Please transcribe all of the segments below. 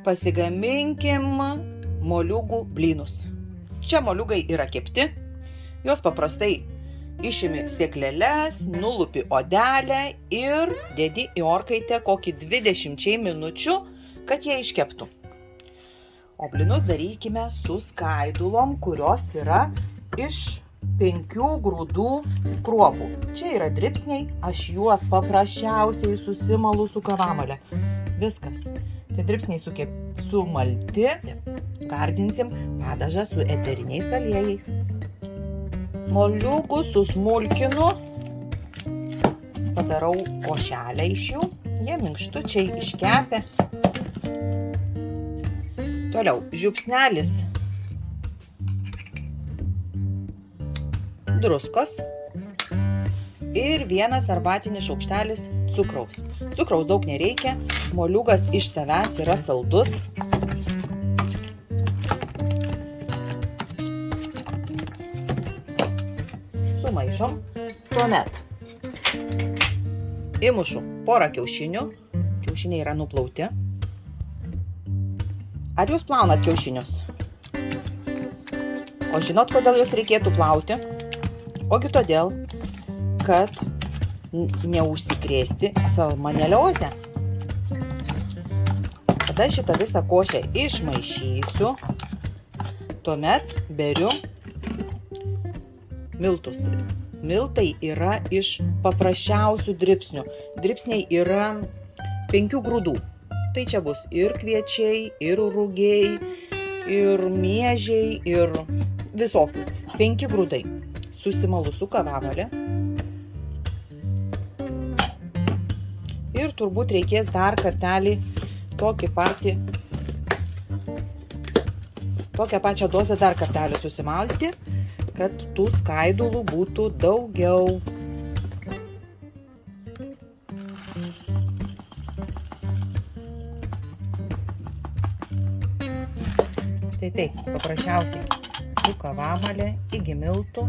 Pasigaminkim moliūgų blynus. Čia moliūgai yra kepti, jos paprastai išimi sėklelės, nulupi odelę ir dedi į orkaitę kokį 20 minučių, kad jie iškeptų. O blynus darykime su skaidulom, kurios yra iš 5 grūdų kruopų. Čia yra dribsniai, aš juos paprasčiausiai susimalu su kavamale. Viskas. Tie dribsniai sumalti, gardinsim padažą su eteriniais aliejais. Moliūgus susmulkinu, padarau košelę iš jų, jie minkštučiai iškepę. Toliau, žiupsnelis druskos ir 1 arbatinis šaukštelis cukraus. Cukraus daug nereikia, moliūgas iš savęs yra saldus. Sumaišom. Tuomet įmušu porą kiaušinių. Kiaušiniai yra nuplauti. Ar jūs plaunat kiaušinius? O žinot, kodėl jūs reikėtų plauti? Ogi todėl, kad neužsikrėsti salmoneliozę. Tada šitą visą košę išmaišysiu. Tuomet beriu miltus. Miltai yra iš paprasčiausių dribsnių. Dribsniai yra 5 grūdų. Tai čia bus ir kviečiai, ir rugiai, ir miežiai, ir visokių. 5 grūdai. Susimalu su kavamale. Ir turbūt reikės dar kartelį tokią pačią dozę dar kartelį susimalti, kad tų skaidulų būtų daugiau. Tai taip, paprasčiausiai su kavamale iki miltų.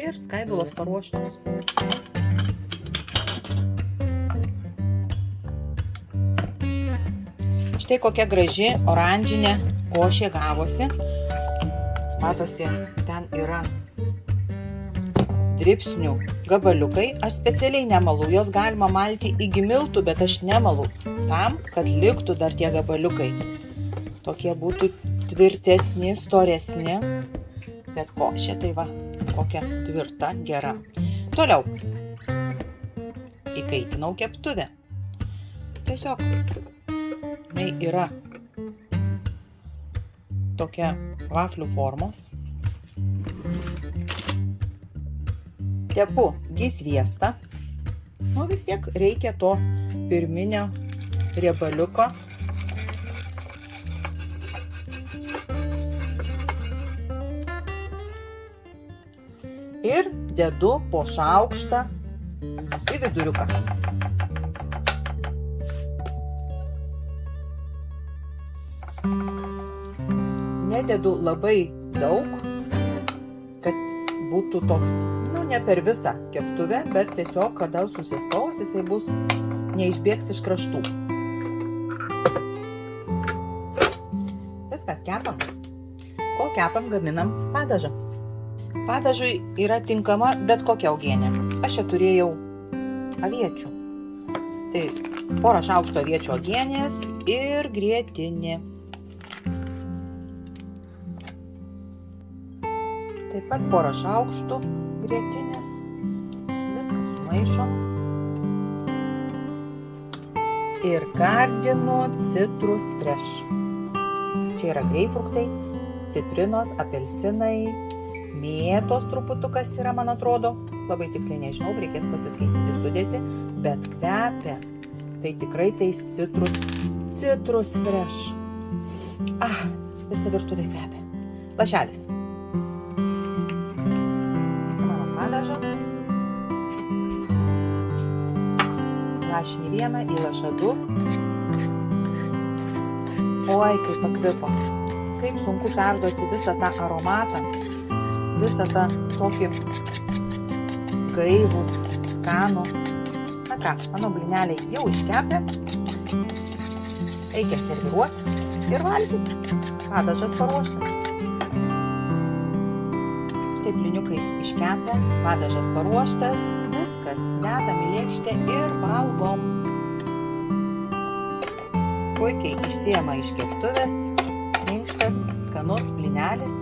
Ir skaidulos paruoštos. Štai kokia graži oranžinė košė gavosi. Matosi, ten yra dribsnių gabaliukai. Aš specialiai nemalu, jos galima malti iki miltų, bet aš nemalu. Tam, kad liktų dar tie gabaliukai. Tokie būtų tvirtesni, storesni. Bet košė tai va, kokia tvirta, gera. Toliau. Įkaitinau keptuvę. Tiesiog. Tai yra tokia vaflių formos. Tepu sviestą. Nu vis tiek reikia to pirminio riebaliuko. Ir dedu po šaukštą į viduriuką. Nededu labai daug, kad būtų toks, ne per visą keptuvę, bet tiesiog, kada susispaus, jisai bus neišbėgs iš kraštų. Viskas, kepam. Kol kepam, gaminam padažą. Padažui yra tinkama bet kokia uogienė. Aš čia turėjau aviečių. Tai porą šaukštų aviečių uogienės ir grietinė. Taip pat porą šaukštų grietinės. Viską sumaišom. Ir gardinu citrus fresh. Čia yra greipfruktai, citrinos, apelsinai, mėtos truputukas yra, man atrodo. Labai tiksliai nežinau, reikės pasiskaityti sudėti. Bet kvepia. Tai tikrai tai citrus fresh. Visa virtuvė kvepia. Lašelis. Padažą. Lašinį 1, įlašą 2. Oi, kaip pakvipo. Kaip sunku perduoti visą tą aromatą, visą tą tokį gaivų, skanų. Na ką, mano blyneliai jau iškepė. Reikia serviruoti ir valgyti. Padažas paruoštas. Štai blyniukai iškepė, padažas paruoštas, viskas, dedam į lėkštę ir valgom. Puikiai išsiema iš keptuvės, minkštas, skanus blynelis.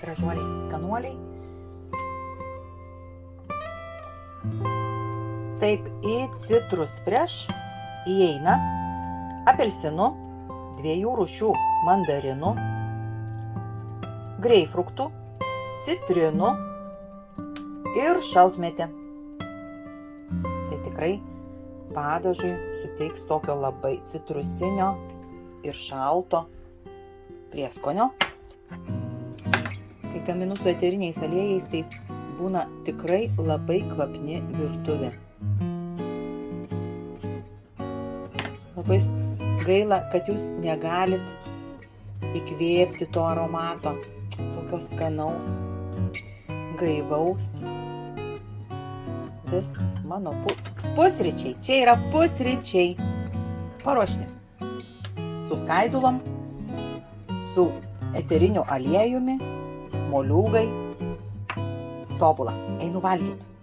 Gražuoliai, skanuoliai. Taip, į Citrus Fresh įeina apelsinų, 2 rūšių mandarinų, greipfruktų, citrinų ir šaltmetį. Tai tikrai padažui suteiks tokio labai citrusinio ir šalto prieskonio. Kai gaminu su eteriniais aliejais, tai būna tikrai labai kvapni virtuvė. Labai gaila, kad jūs negalit įkvėpti to aromato, tokio skanaus, gaivaus. Viskas, mano pusryčiai. Čia yra pusryčiai. Paruošti. Su skaidulom, su eteriniu aliejumi, moliūgai. Tobula. Einu valgyti.